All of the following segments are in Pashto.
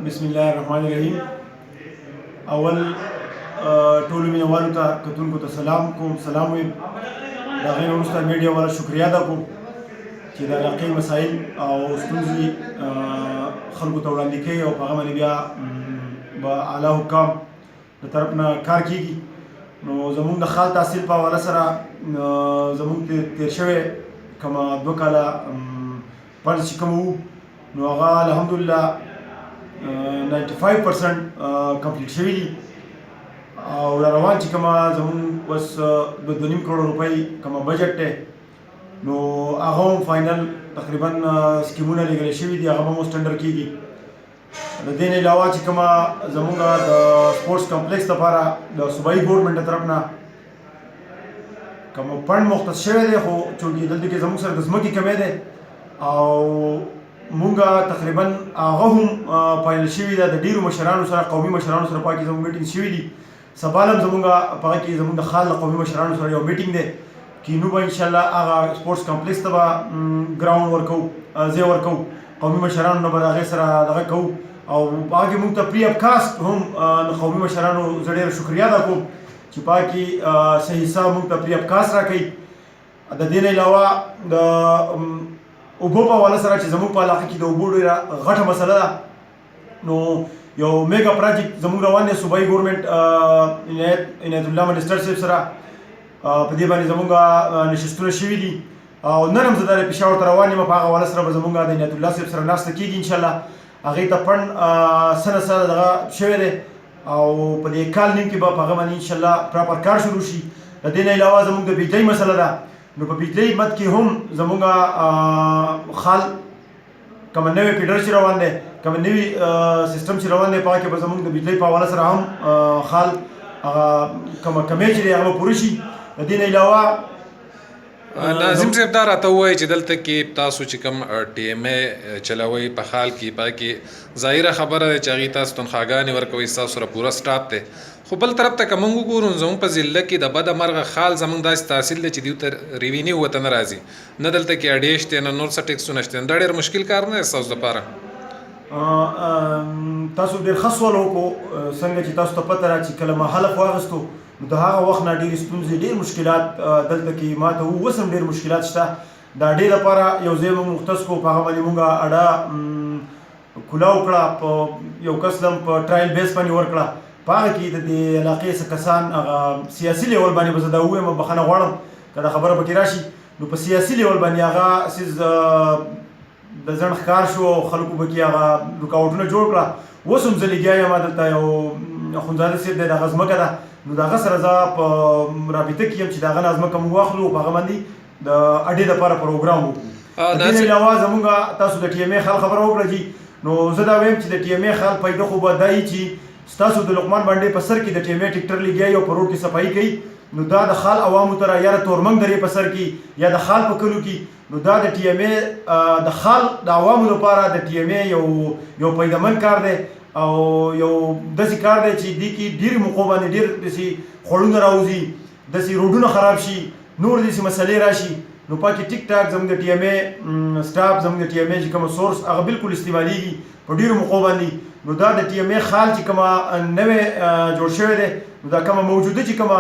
بسم الله الرحمن الرحیم. اول ټولو مینوالو ته کتونکو ته سلام کوم. سلام وایم. د هغې نه وروسته میډیا والا شکریه ادا کوم چې د علاقې مسایل او ستونزې خلکو ته وړاندې کوي او په هغه باندې بیا به اعلی حکام د طرف نه کار کېږي. نو زموږ د خال تحصیل په حواله سره زموږ تېر شوی کومه 2 کاله فرض چې کوم وو نو هغه الحمدلله 95% کمپلیټ شوي دي او را روان چې کومه زموږ اوس 2.5 کروڑ روپۍ کومه بجټ دی نو هغه هم فاینل تقریبا سکیمونه لېږلی شوي دي، هغه به هم اوس ټنډر کېږي. د دې نه علاوه چې کومه زموږ د سپورټس کمپلیکس لپاره د صوبایي ګورنمنټ د طرف نه کوم فنډ مختص شوی دی، خو چونکې دلته کې زموږ سره د ځمکې کمی دی او مونږ تقریبا هغه هم فایل شوي ده د ډېرو مشرانو سره، قومي مشرانو سره په کې زموږ میټینګ شوي دي. سبا هم زموږ په هغه کې زموږ د خال د قومي مشرانو سره یو میټینګ دی کینو به انشاءالله هغه سپورټس کمپلیکس ته به ګراوند ورکوو، ځای ورکوو، قومي مشرانو نه به د هغې سره دغه کوو او هغه کې مونږ ته پري اف کاسټ هم د قومي مشرانو زه ډېره شکریه ادا کوم چې په هغه کې صحیح حساب مونږ ته پري اف کاسټ راکوي. د دې نه علاوه د اوبو په حواله سره چې زموږ په علاقه کې د اوبو ډېره غټه مسله ده نو یو میګا پراجیکټ زموږ روان دی صوبایي ګورنمنټ عنایت الله منسټر صاحب سره په دې باندې زموږ نشستونه شوي دي او نن هم زه د پېښور ته روان یم. په هغه حواله سره به زموږ د عنایت الله صاحب سره ناسته کېږي انشاءالله. هغې ته فنډ څه نه څه دغه شوی دی او په دې کال نیم کې به په هغه باندې انشاءالله پراپر کار شروع شي. د دې نه علاوه زموږ د بجلۍ مسله ده نو په بجلۍ مد کې هم زموږ خال کوم نوی فیډر چې روان دی، کوم نوی سیستم چې روان دی په هغه کې به زموږ د بجلۍ په حواله سره هم خال هغه کومه کمی چې دی هغه به پوره شي. د دې نه علاوه ناظم صاحب دا راته ووایي چې دلته کې تاسو چې کوم ټي ایم اے چلوئ په خال کې په کې ظاهره خبره ده چې هغې تاسو تنخواګانې ورکوئ، ستاسو سره پوره سټاف دی، خو بل طرف ته که موږ وګورو زموږ په ضلع کې د بده مرغه خال زموږ داسې تحصیل دی چې دوی ته ریوینیو ورته نه راځي، نه دلته کې اډې شته نه نور څه ټیکسونه شته. دا ډېر مشکل کار نه دی ستاسو دپاره؟ تاسو ډېر ښه سوال وکړو. څنګه چې تاسو ته پته ده چې کله ما حلف واخیستو نو د هغه وخت نه ډېرې ستونزې، ډېر مشکلات دلته کې ما ته اوس هم ډېر مشکلات شته. د اډې لپاره یو ځای مو مختص کړو، په هغه باندې مونږ اډه کولاو کړه، په یو کس هم په ټرایل بیس باندې ورکړه. په هغه کې د دې علاقې څه کسان هغه سیاسي لیول باندې به زه دا ووایم بخښنه غواړم که دا خبره پکې راشي نو په سیاسي لیول باندې هغه څیز د ځنډ ښکار شو او خلکو به کې هغه رکاوټونه جوړ کړه. اوس هم زه لګیا یم دلته یو اخندزاده صاحب دی، د هغه ځمکه ده نو د هغه سره زه په رابطه کې یم چې د هغه نه ځمکه موږ واخلو په هغه باندې د اډې دپاره پروګرام وکړو. د دې نه علاوه زموږ تاسو د ټي ایم اے خال خبره وکړه جي نو زه دا وایم چې د ټي ایم اے خال پیدا خو به دا وي چې ستاسو د لقمان بانډې په سر کې د ټي ایم اے ټیکټر لګیایي او په روډ کې صفایي کوي نو دا د خال عوامو ته یا د تورمنګ درې په سر کې یا د خال په کلو کې نو دا د ټي ایم اے د خال د عوامو لپاره د ټي ایم اے یو پیدامن کار دی او یو داسې کار دی چې دې کې ډېرې موقعو باندې ډېر داسې خوړونه راوځي، داسې روډونه خراب شي، نور داسې مسلې راشي نو په کې ټیک ټاک زموږ د ټي ایم اے سټاف، زموږ د ټي ایم اے چې کومه سورس هغه بالکل استعمالیږي په ډېرو موقعو باندې. نو دا د ټي ایم اے خال چې کومه نوی جوړ شوی دی نو دا کومه موجوده چې کومه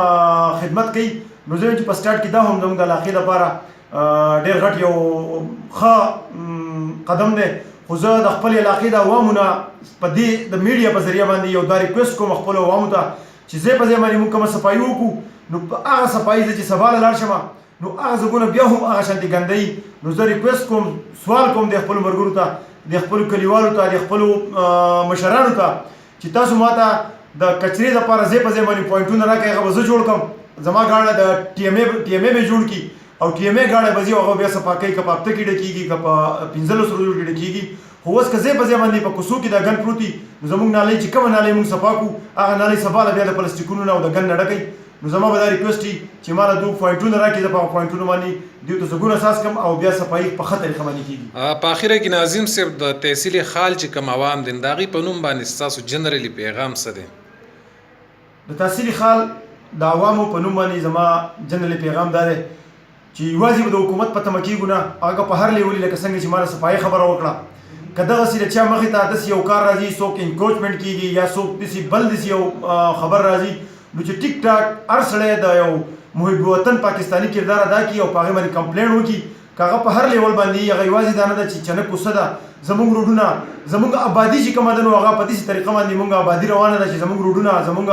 خدمت کوي نو زه وایم چې په سټارټ کې دا هم زموږ د علاقې لپاره ډېر غټ یو ښه قدم دی. خو زه د خپل علاقې د عوامو نه په دې د میډیا په ذریعه باندې یو دا ریکویسټ کوم خپلو عوامو ته چې ځای په ځای باندې موږ کومه صفایي وکړو نو په هغه صفایي زه چې سبا له لاړ شم نو هغه ځایونه بیا هم هغه شانتې ګندوي. نو زه ریکویسټ کوم، سوال کوم د خپلو ملګرو ته، د خپلو کلیوالو ته، د خپلو مشرانو ته چې تاسو ما ته د کچرې دپاره ځای په ځای باندې پوینټونه راکړئ، هغه به زه جوړ کړم. زما ګاډه د ټي ایم اے به جوړ کړي او ټي ایم اے ګاډه به ځي هغه بیا صفا کوي، که په هفته کې ډکېږي که په 15 ورځو کې ډکېږي. خو اوس که ځای په ځای باندې په کوڅو کې دا ګند پروت وي نو زموږ نالۍ چې کومه نالۍ موږ صفا کړو هغه نالۍ سبا له بیا د پلاستیکونو نه او د ګند نه ډکوي. نو زما به دا ریکویسټ وي چې ما له دوه پوینټونه راکړي، زه په هغه پوینټونو باندې دوی ته زګونه اساس کړم او بیا صفایي په ښه طریقه باندې کېږي. په اخره کې ناظم صاحب د تحصیل خال چې کوم عوام دي د هغې په نوم باندې ستاسو جنرالي پیغام څه دی؟ د تحصیل خال د عوامو په نوم باندې زما جنرالي پیغام دا دی چې یوازې به د حکومت په تمه کېږو نه، هغه په هر لیولي لکه څنګه چې ما له صفایي خبره وکړه که دغسې د چا مخې ته داسې یو کار راځي څوک انکروچمنټ کېږي یا څوک داسې بل داسې یو خبر راځي نو چې ټیک ټاک هر سړی د یو محب وطن پاکستاني کردار ادا کړي او په هغې باندې کمپلین وکړي که هغه په هر لیول باندې هغه یوازې دا نه ده چې چنه کوڅه ده زمونږ روډونه زمونږ آبادي چې کومه ده نو هغه په داسې طریقه باندې مونږ آبادي روانه ده چې زمونږ روډونه زمونږ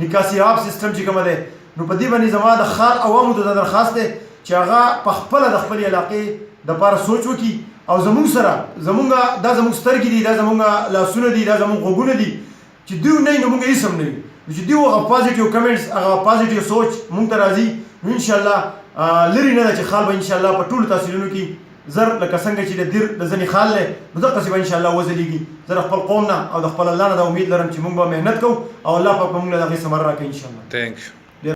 نکاسي آب سیستم چې کومه دی نو په دې باندې زما د ښار عوامو ته دا درخواست دی چې هغه په خپله د خپلې علاقې دپاره سوچ وکړي او زمونږ سره زمونږ دا زمونږ سترګې دي دا زمونږ لاسونه دي دا زمونږ غوږونه دي چې دوی نه وي نو مونږ هېڅ هم نه وي نو چې دوی هغه پازیټیو کمنټس هغه پازیټیو سوچ مونږ ته راځي نو انشاءالله لرې نه ده چې خال به انشاءالله په ټولو تحصیلونو کې زر لکه څنګه چې د دیر د ځنې خال دی نو دقسې به انشاءالله وځلېږي زه د خپل قوم نه او د خپل الله نه دا امید لرم چې مونږ به محنت کوو او الله پاک به مونږ له د هغې ثمر راکوي انشاءالله تھینک یو